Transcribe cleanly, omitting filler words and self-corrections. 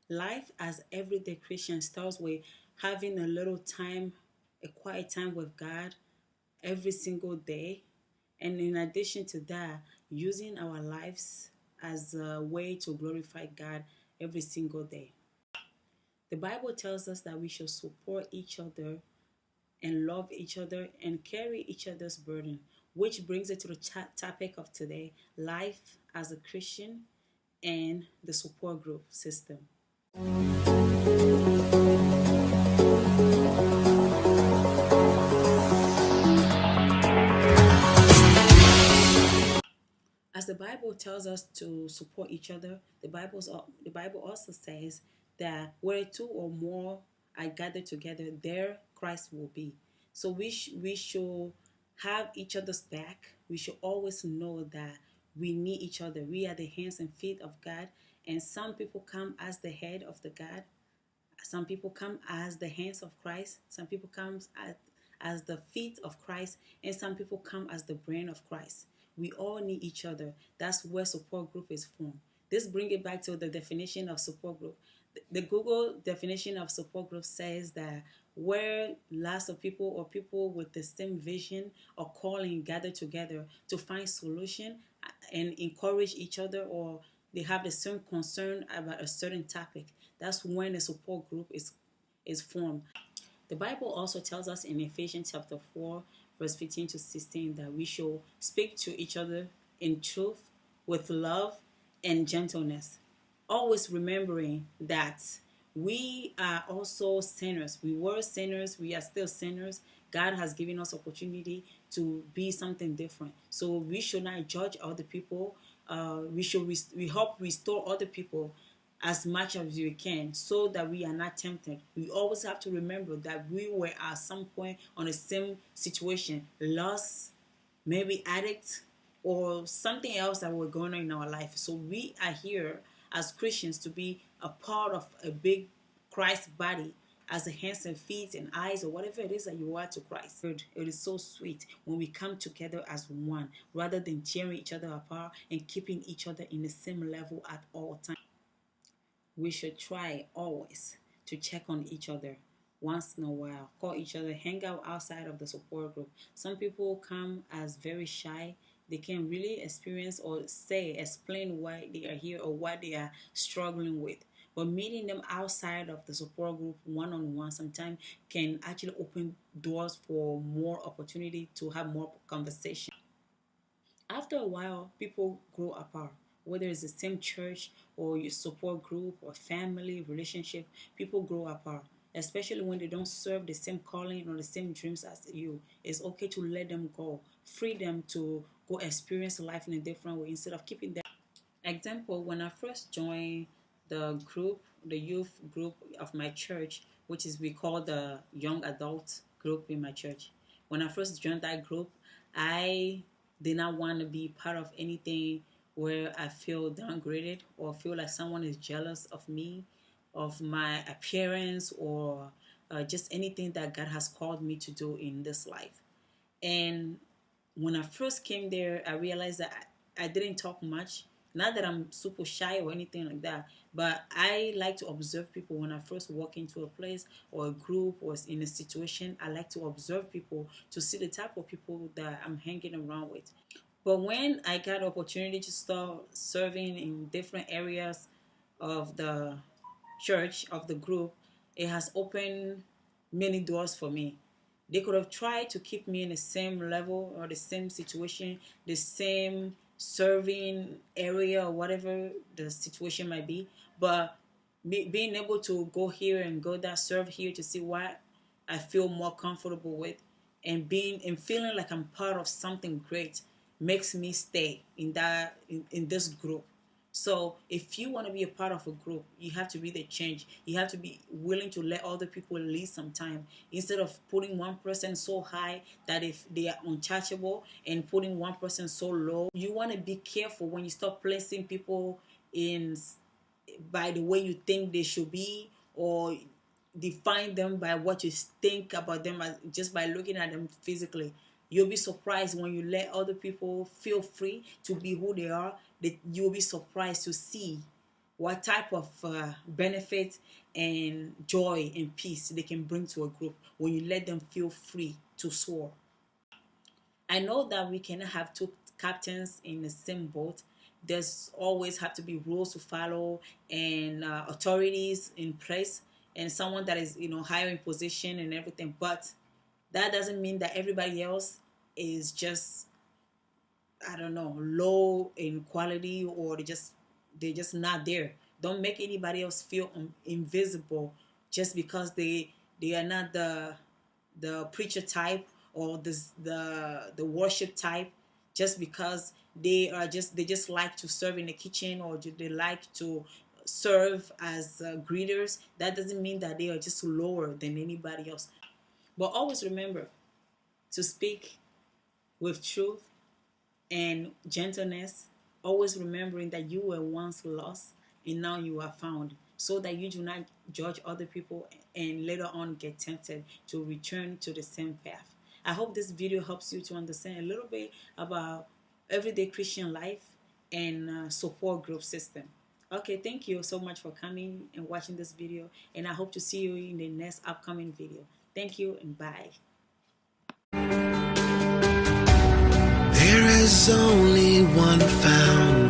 Life as everyday Christian starts with having a little time, a quiet time with God every single day. And in addition to that, using our lives as a way to glorify God every single day. The Bible tells us that we should support each other and love each other and carry each other's burden, which brings it to the topic of today: life as a Christian and the support group system. As the Bible tells us to support each other, the Bible also says that where two or more are gathered together, there Christ will be. So we should have each other's back. We should always know that we need each other. We are the hands and feet of God, and some people come as the head of the God. Some people come as the hands of Christ. Some people come as the feet of Christ, and some people come as the brain of Christ. We all need each other. That's where support group is formed. This brings it back to the definition of support group. The Google definition of support group says that where lots of people or people with the same vision or calling gather together to find solution and encourage each other, or they have the same concern about a certain topic. That's when a support group is formed. The Bible also tells us in Ephesians chapter 4, verse 15 to 16, that we should speak to each other in truth, with love and gentleness. Always remembering that we are also sinners. We were sinners, we are still sinners. God has given us opportunity to be something different. So we should not judge other people. We help restore other people as much as we can so that we are not tempted. We always have to remember that we were at some point on the same situation, lost, maybe addict, or something else that were going on in our life. So we are here as Christians to be a part of a big Christ body, as the hands and feet and eyes or whatever it is that you are to Christ. It is so sweet when we come together as one rather than tearing each other apart and keeping each other in the same level at all times. We should try always to check on each other once in a while, call each other, hang out outside of the support group. Some people come as very shy. They can really experience or explain why they are here or what they are struggling with. But meeting them outside of the support group one on one sometimes can actually open doors for more opportunity to have more conversation. After a while, people grow apart. Whether it's the same church or your support group or family relationship, people grow apart. Especially when they don't serve the same calling or the same dreams as you. It's okay to let them go. Free them to go experience life in a different way instead of keeping them. Example, when I first joined the youth group of my church, which is we call the young adult group in my church. When I first joined that group, I did not want to be part of anything where I feel downgraded or feel like someone is jealous of me, of my appearance, or just anything that God has called me to do in this life. And when I first came there, I realized that I didn't talk much. Not that I'm super shy or anything like that, but I like to observe people when I first walk into a place or a group or in a situation. I like to observe people to see the type of people that I'm hanging around with. But when I got opportunity to start serving in different areas of the church, of the group, it has opened many doors for me. They could have tried to keep me in the same level or the same situation, the same serving area or whatever the situation might be. But being able to go here and go there, serve here to see what I feel more comfortable with, and being and feeling like I'm part of something great makes me stay in this group. So if you want to be a part of a group, you have to be the change. You have to be willing to let other people lead some time instead of putting one person so high that if they are untouchable and putting one person so low. You want to be careful when you start placing people in by the way you think they should be, or define them by what you think about them just by looking at them physically. You'll be surprised when you let other people feel free to be who they are. That you'll be surprised to see what type of benefit and joy and peace they can bring to a group when you let them feel free to soar. I know that we cannot have two captains in the same boat. There's always have to be rules to follow and authorities in place, and someone that is, higher in position and everything. But that doesn't mean that everybody else is just, I don't know, low in quality, or they're just not there. Don't make anybody else feel invisible just because they are not the preacher type, or the worship type, just because they just like to serve in the kitchen, or they like to serve as greeters. That doesn't mean that they are just lower than anybody else. But always remember to speak with truth and gentleness, always remembering that you were once lost and now you are found, so that you do not judge other people and later on get tempted to return to the same path. I hope this video helps you to understand a little bit about everyday Christian life and support group system. Okay, thank you so much for coming and watching this video, and I hope to see you in the next upcoming video. Thank you and bye. There is only one found